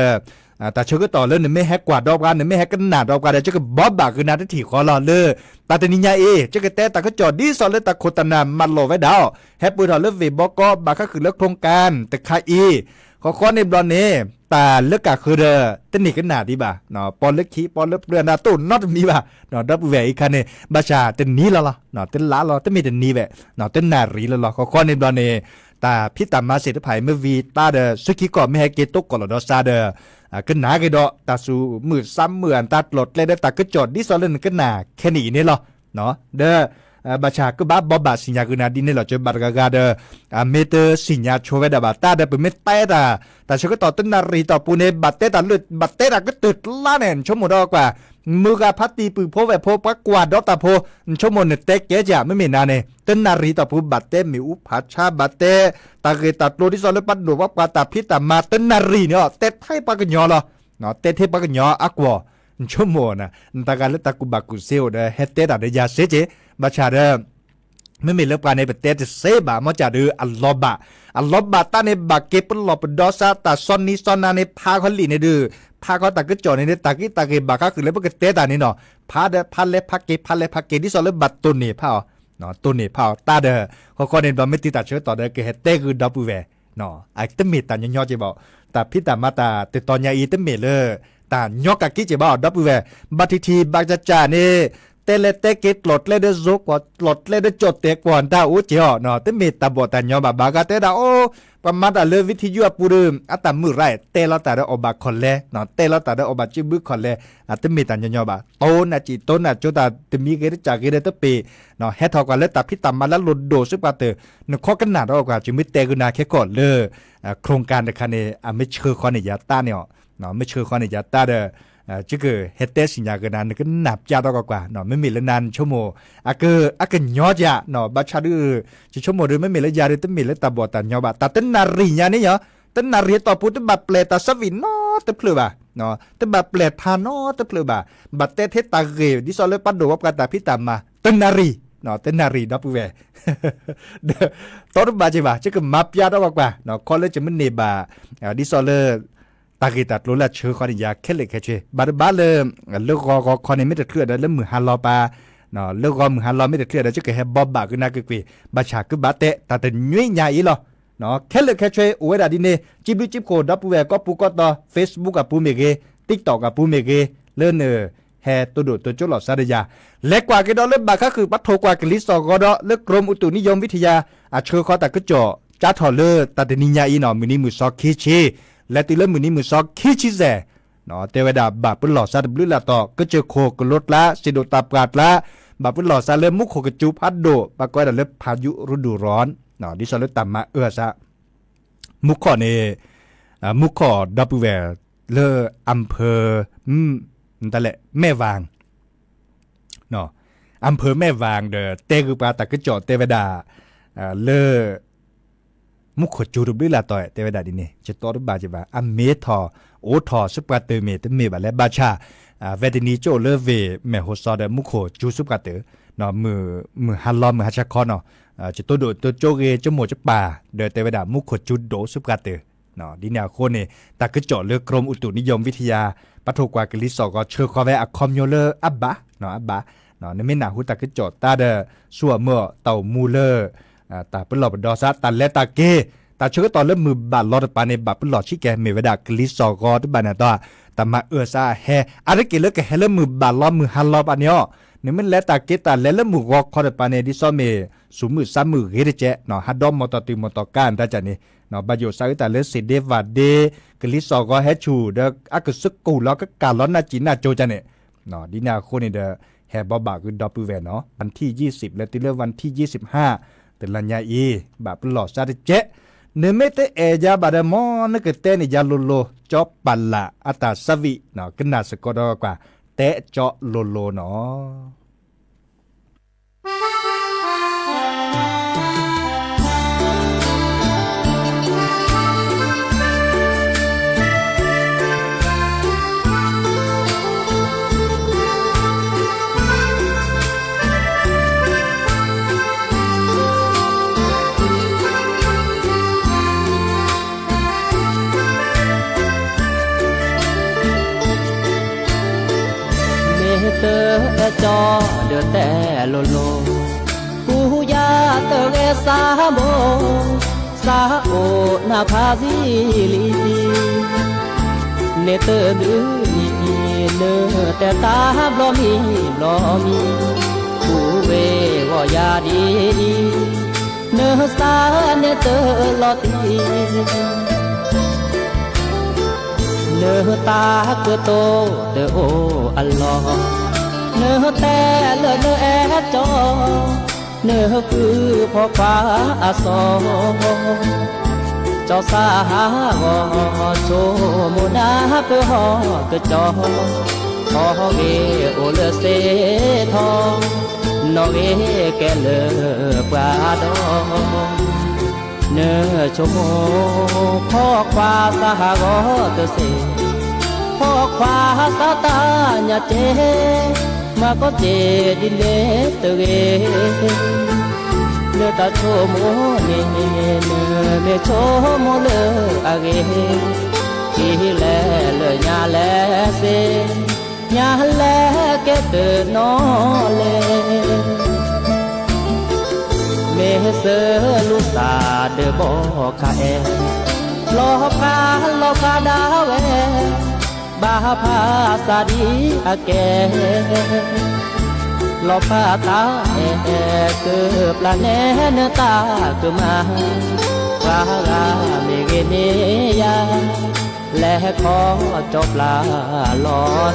แต่ชก็ต่อเลอไม่แฮกกว่าดอกกันไม่แฮกกันหนาดอกกันจุกบอบบากุนาที่ขอรอเลอตาตนิญญาจุกเตตาก็จอดดิซอเลตาโคตนามันโลไว้ดาวแฮปปืนทอเลเวบอกอบาค่าคือเลือกโครงการแต่คาอีขอในบอลนี้ตาเลือกกะคือเดอต้นนี่กันหนาดีบ่าเนาะปอนเลือกขี้ปอนเลือกเรือนาตู้นอตมีบ่าเนาะดับเวอีกคันเนี่ยบาชาต้นนี้ละล่ะเนาะต้นละล่ะต้นมีต้นนี้แบบเนาะต้นนารีละล่ะขอในบอลนี้ตาพิตามาเสด็จไผ่เมื่อวีตาเดอสุกี้ก่อนไม่ให้เกตุกก่อนละดอซาเดอกันหนากันดอตาสูมือซ้ำมืออันตาหลดเลยได้ตาก็จอดดิซอเลนกันหนาแค่นี้นี่ล่ะเนาะเด้อบาชาก็บ้าบาสิญญากุนาดินนี่หรอจะบาร์กากาเดเมเตอร์สิญญาโชเวดาบาตาเดเป็นเมตเตตาแต่ฉันก็ต่อต้นนารีต่อปูเนบัตเตตาลุดบัตเตตาก็ตึดล้านเห็นชั่วโมงดอกว่ามือกาพัตตีปืนโพแวโพปักกวาดดอกตาโพชั่วโมงเนี่ยเตเกจ่าไม่มีนาเนี่ยต้นนารีต่อปูบัตเตมิวพัชชาบัตเตตาเกตัดโลดิซอลปัดดูว่าปาตาพิตามาต้นนารีเนี่ยเตไทยปากญอเหรอเนาะเตไทยปากญออักวอชั่วโมงนะตาการเลตากุบักุเซลเดเฮเตตาเดียเซเจบาชาเดไม่มีเลือกการในประเทศเซบะมาจากดูอัลลอบบะตาในบะเก็บหลบดอซาตาซอนนี้ซอนนาในพาเขาหลีในดูพาเขาตะก็จ่อในตะกี้ตะกี้บะก็คือเลยพวกเตตานี่เนาะพาเดพาเลพาเกที่ซอนเลยบัตตุนี่พาเนาะตุนี่พาตาเดเขาก็ในบะไม่ติดตัดเชื้อต่อเดก็เฮเตคือดับเวเนาะไอ้ตั้มมีตาย่อๆจะบอกแต่พิตามาตาติดตอนยาอีตั้มมีเลยตาย่อกะกี้จะบอกดับเวบัตทีบักจะจ่านี่เตเลเตกิตหลดเลเดโซกว่าหลดเลเดจดเตกวนตาอุจิอ๋อเนาะเตมีตาบอตาญอบาบากาเตดาโอประมาณแต่เลวิทยุปูรึมอัตมือไรเตลตาเดอบาคอนเลเนาะเตลตาเดอบาจิบุคอนเลอัตมีตาญอบาโตนะจิโตนะโจตาเตมีเกรจากเกเรตเปเนาะเฮทอกว่าเลตาพิตามาแล้วหลุดโดซึปาเตนข้อกันหนาดอกว่าจิมิเตกุนาแค่ก่อนเลยโครงการในคันเนไม่เชื่อคอนยาตาเนี่ยเนาะไม่เชื่อคอนยาตาเดจะเกิดเฮตเตสิญญากันนั้นก็หนับจ้าตกว่าเนาะไม่มีละนานชั่วโมงอากันยอดยาเนาะบัชชาดื้อจะชั่วโมงดื้อไม่มีละยาดื้อต้องมีละตาบอดตายอบ่าตาเต้นนารีญานี่เหรอเต้นนารีต่อพูดบัดเปลตาสวินเนาะตะเพลือบ่าเนาะตะบัดเปลทานเนาะตะเพลือบ่าบัดเตเทตาเกดิซอเลปัดดูว่าการตาพิตามมาเต้นนารีเนาะเต้นนารีดับเวตอนบ่าจะบ่าจะก็มาปยาตกว่าเนาะคอเลจะมันเนบ่าดิซอเลตากีตัดรู้ละเชื่อคอนิยาแค่เล็กแค่เช่บาร์บ้าเลยเลือกก็คอนี่ไม่ได้เคลื่อนได้เริ่มมือฮันลอปาเนาะเลือกก็มือฮันลอไม่ได้เคลื่อนได้จะเกิดให้บอบบาขึ้นน่าเกลีบาชาคือบาเตะแต่แต่ยุ่ยใหญ่อีหรอเนาะแค่เล็กแค่เช่อวยดาดิเน่จิบโคดับปูแวก็ปูก็ต่อเฟซบุ๊กกับปูเมเกติ๊กต็อกกับปูเมเกเลื่อนแฮตัวดูตัวจุดหลอดซาเดียเล็กกว่ากันดอเริ่มบาก็คือปัทโทกว่ากันลิสต์ก็ดอเลือกกรมอุตุนิยมวิทยาเชื่อข้อแต่ก็จ่อจ้าถอดเลือแต่แต่นิยาอีหนอมินิมือซอกคิชีและตีเล่มมือนี้มือซอกคิชิเซเนาะเทวดาบาปหล่อซาดบลุละต่อก็เจอโคกรถละสิโดตาปราดละบาปหล่อซาเล่มมุกโคกจูพัดโดปากก้อยดันเล็บพายุฤดูร้อนเนาะดิซอลเลต่ำมาซะมุกขอเนมุกขอดับเวเลออำเภอนั่นแหละแม่วางเนาะอำเภอแม่วางเด้อเตคือปาตะก็จอดเทวดาเลอ มุขจูรุบลาต่อยเตวดาดินี่จะต่อรุบาจิบาอเมทอโอทอสุปกาเตเมตเมบาและบาชาเวดินีโจเลเวเมโฮซอดมุขจูสุปกาเตเนาะมือฮัลลอมมือฮัชคอเนาะจะตัวโดตัวโจเกจโมจะป่าเดเตวดามุขจุดโดสุปกาเตเนาะดิแนวโคนี่ตากึจ่อเลือกรมอุตุนิยมวิทยาปะโทกว่ากลิสอก็เชอคอเวอะคอมโยเลอับบะเนาะอับบะเนาะในเมนาหูตากึจ่อตาเดซัวเมื่อเต่ามูเลตาเปหลอบดอซาตาและตาเกตาเชื่อตอนเริ่มมือบาดลอดปานในบาดเปหลอดชิแกเมวดากลิสอก็ที่บานาตัวแต่มาซาแฮอะไรเกลือแกเฮเลมือบาดลอมือฮัลลอปานเนาะเนี่ยมันและตาเกตาและมือวอกคอดปานในดิซอเมสูมือซ้ำมือเฮเดเจเนาะฮัดดอมมอตติมอตการตาจันนี่เนาะบาโยซาอุตาเลสิเดวาเดกลิสอก็เฮชูเดอักซึกกูแล้วก็การล้อนนาจีน่าโจจันเนี่ยเนาะดินาโคนี่เดแฮบอบาคือดอปเวเนาะวันที่20และติเลวันที่25แต่ลัญญาอีบาปหลอดซาเจเนเมเตเอจาบาดมอนกเตนิจาโลโลจอปัลละอัตาสวิเนาะกนาสกอดกว่าเตจอโลโลเนาะเตอจอเดือแต่โลโลกูยาเตอสาโบสาโอนาพาซิลีเนเตอดือนีเนแต่ตาบลอมีกูเววอยาดีเนสาเนเตอลอตีเนตาเกโตเดโออัลลอฮ์เนแต่เลเนแอจอเนคือพ่อฟ้าอาซอเจ้าสาวโชโมนาเปหอกจอพอเวโอเลเซทอนอเวแกเลปราดอเนชโมพ่อควาสหกอตเสพ่อควาสตาญาเจมาก็เจดิเลตเวเนตาโชโมเนเนโชโมเลอะเกทีแลเลญาแลเซญาแลเกตนอเลเมเสลุสาเดบอคาเอโลกาดาเวบาพาสาดีอาเกโลพาตาเอเกือบละเนเนตาเกืมาวากาเมเกเนียและขอจบลาลอน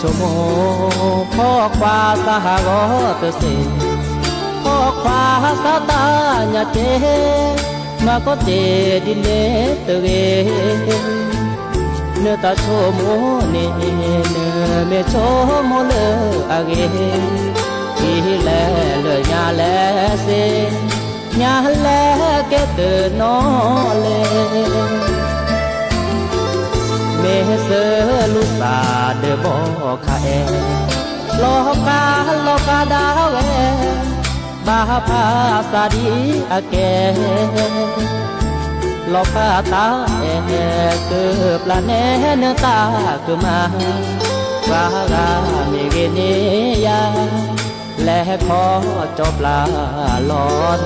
ชโมพ่อควาสหกอตเสพ่อควาสตาญาเจมาก็เจดิเลตเวเนตาโชโมเนเมโชโมเลอะเกทีแลเลญาแลเซญาแลเกตนอเลเมเสลุสาเดบอคาเอโลกาดาเวบาพาสาดีอาเกโลกาตาเอเกือบละเนเนตาเกืมาวากาเมเกเนียและขอจบลาลอน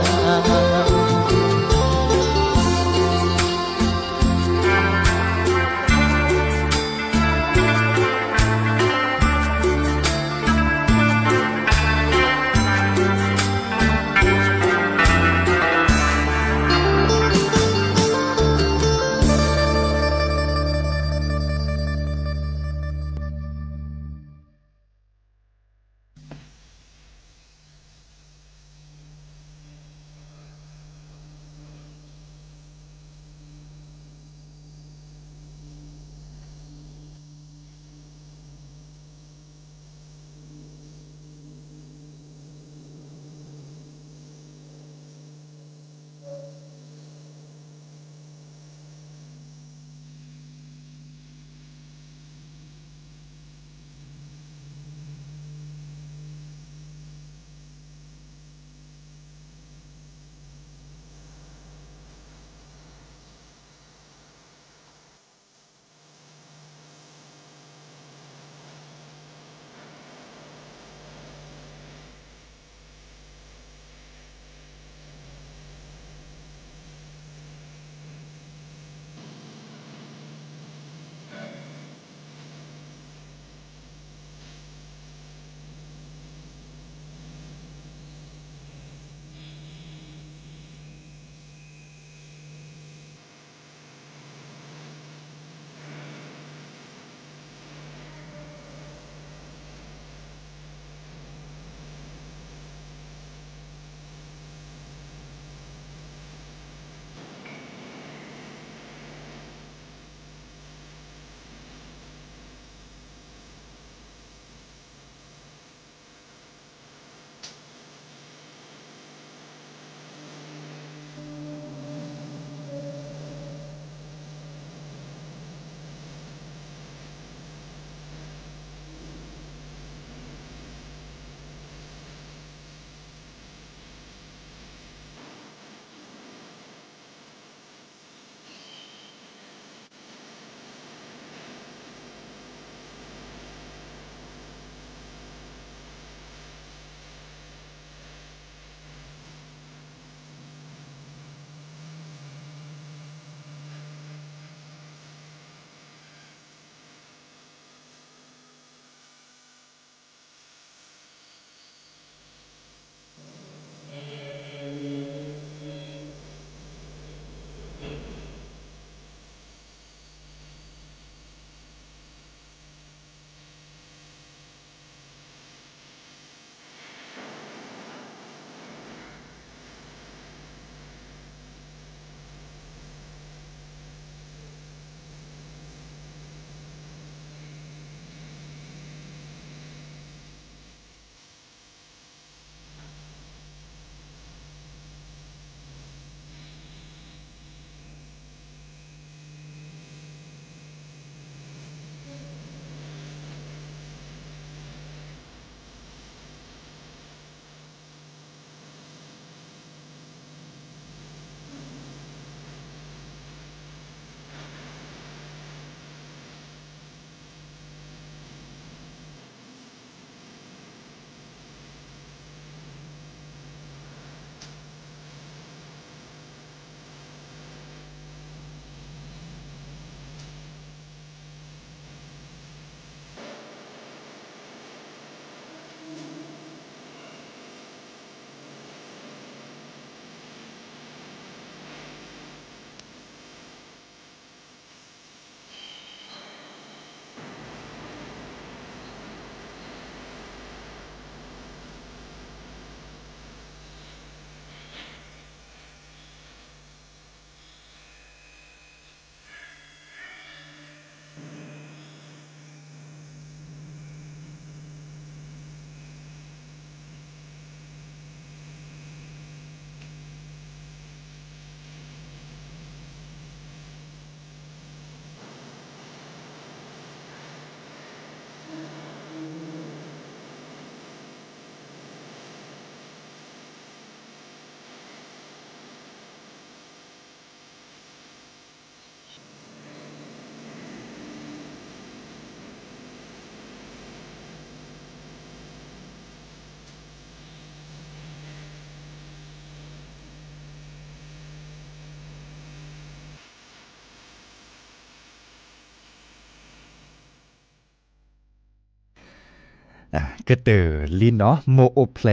ก็เตอลินเนาะโมโอเพล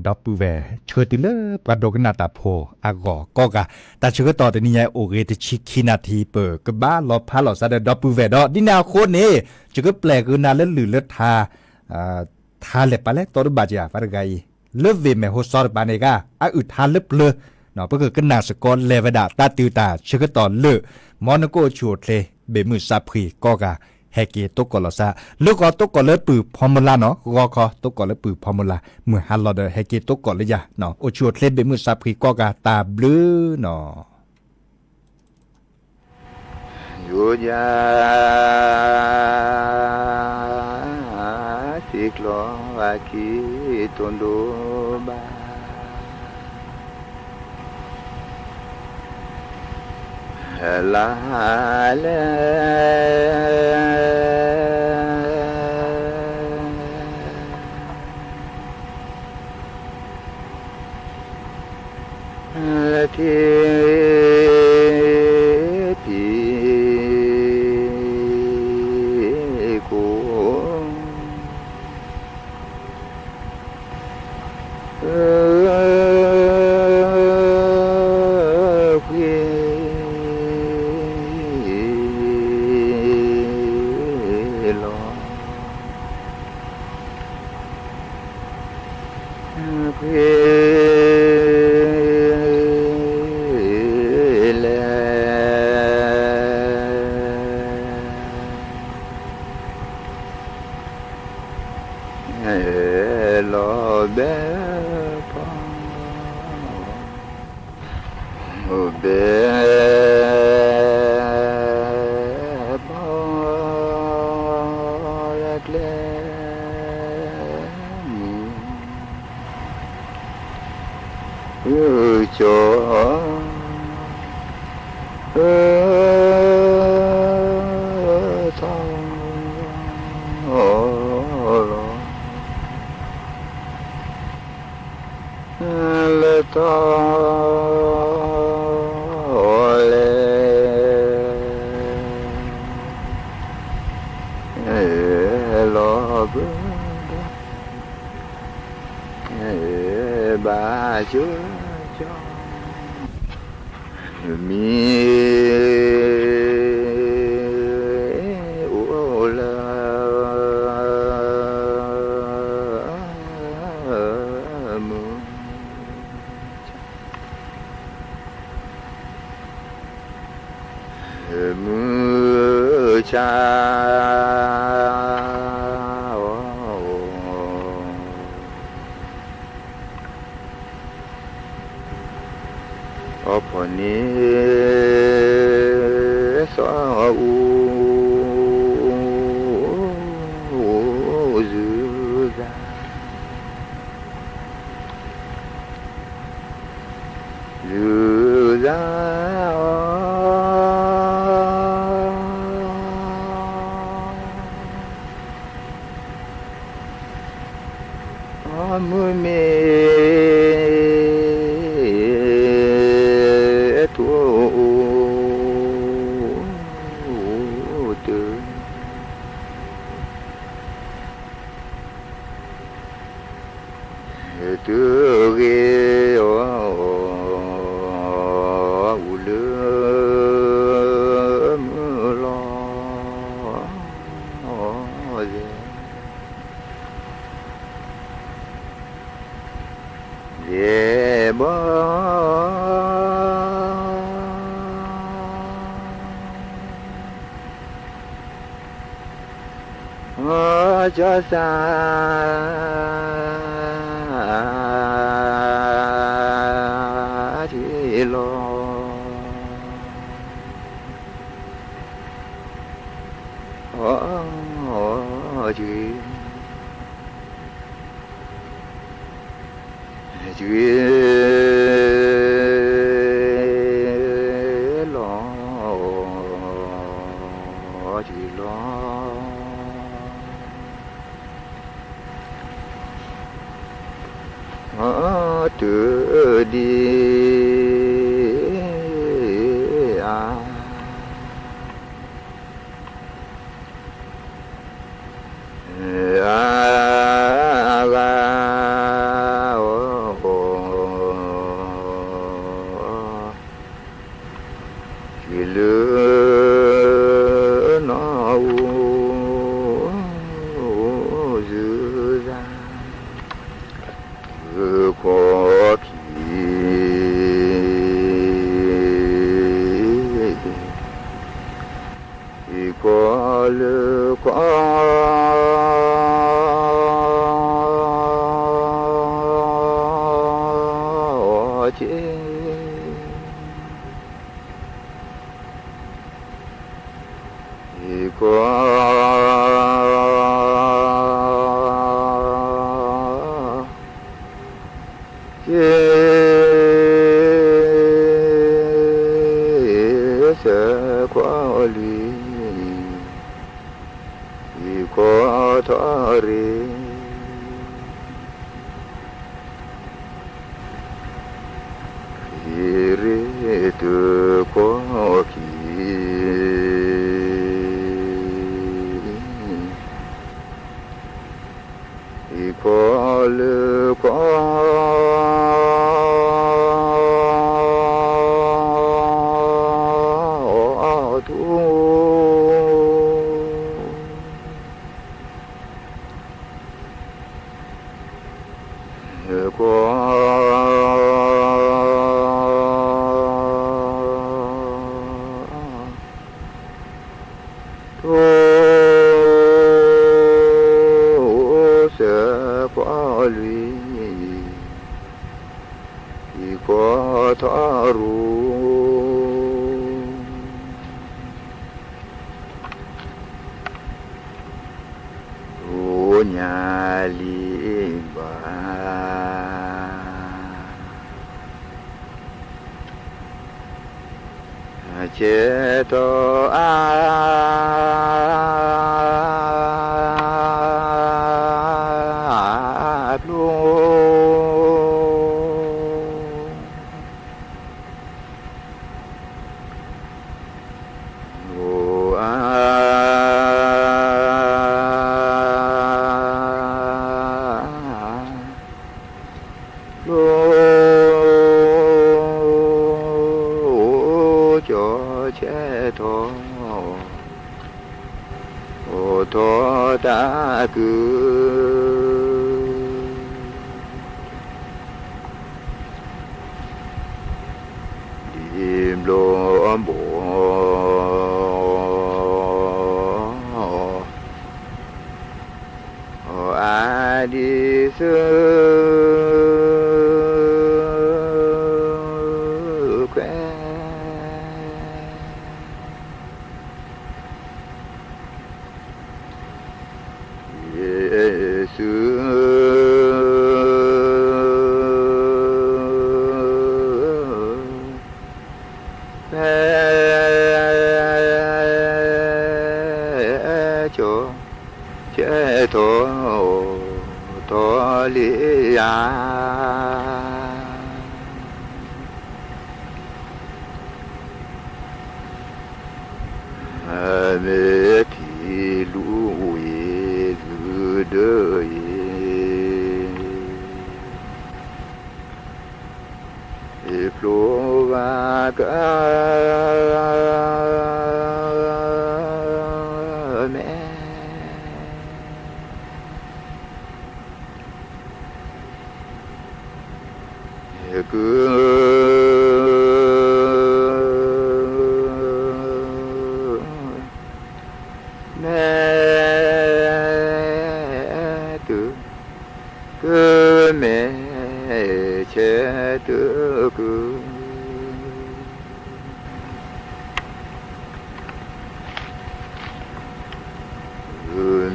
ดับเบิลเวเชิดติเลปะดกนาตาโพอากก็กะแต่เชื่อต่อแต่นี่ไงโอเรตชิคินาทีเปิดก็บ้าลอพาลอซาเดดับเบิลเวดอดินาโคนี่จะก็แปลกนาเล่นหรือเลือดทาเล็บไปแล้วตัวบาดยาฟาร์ไกเลิฟเวมโฮซอร์บานเอกาอึดทาเล็บเลยเนาะเพื่อก็นาสกอลเลวดาตาติวตาเชื่อต่อเลือมอนโกชูเทเบมือซาพรีก็กะแฮกเกตกกลอซาลูกก็ตกกลปือพอมลาเนาะรอคอตกกลปือพอมลาเมื่อฮัลโลเดแฮกเกตกกลเลยะเนาะโอชัวเทเบมือซาพรีก็กะตาบลือเนาะอยู่ยาสิกลออาคิตุนโดบาลาเลที่พี่กูบาจูจมีโอลามุมือชาพอนี้สาวจูดาจูดามือเมจะสาที่ลอจีลอจีลอตัวดีอา chỉ lỡ nó dư ra có khi có lỡ có chế thì có sẽ có lý thì có thoát đi khi rê từ có khi thì có lỡ có thu sẽ có lụy thì có thoát ru ru nhà li ba chế to cho chế thọ ô thọ đã cứ điềm lo bộ ai đi xưa quen cho chế thọ lý mẹ thì lũ dư đời flow và cả mẹ cứ mẹ từ cứ mẹ che từ cứ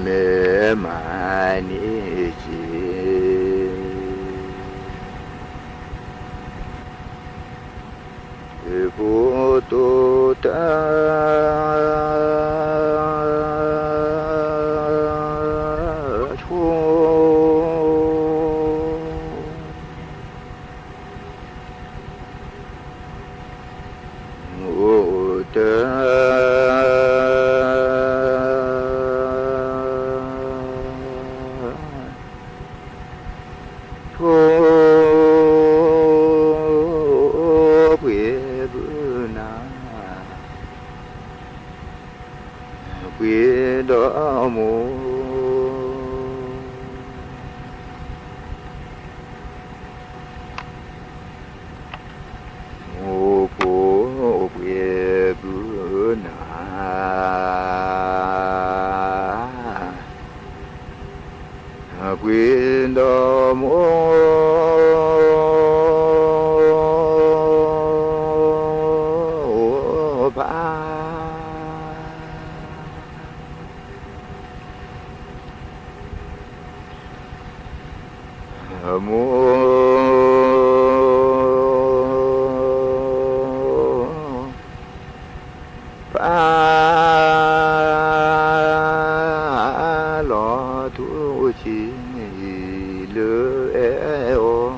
mẹ mà ni chi vô tô ta quê đó mô mô phố quê bữa nà quê đó mô lọ thu chi lỡ eo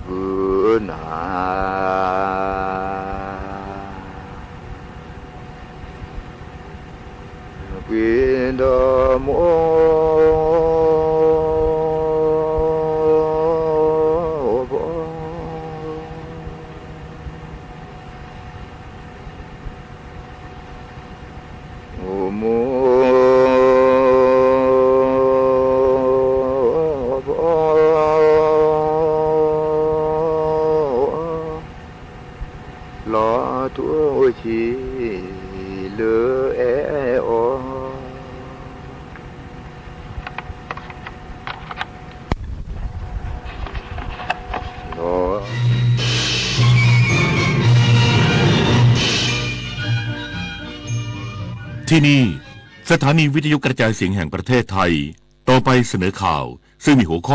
bữa nà quyền đó mô lo thua chi lỡ eo lo ที่นี่สถานีวิทยุกระจายเสียงแห่งประเทศไทย ต่อไปเสนอข่าวซึ่งมีหัวข้อ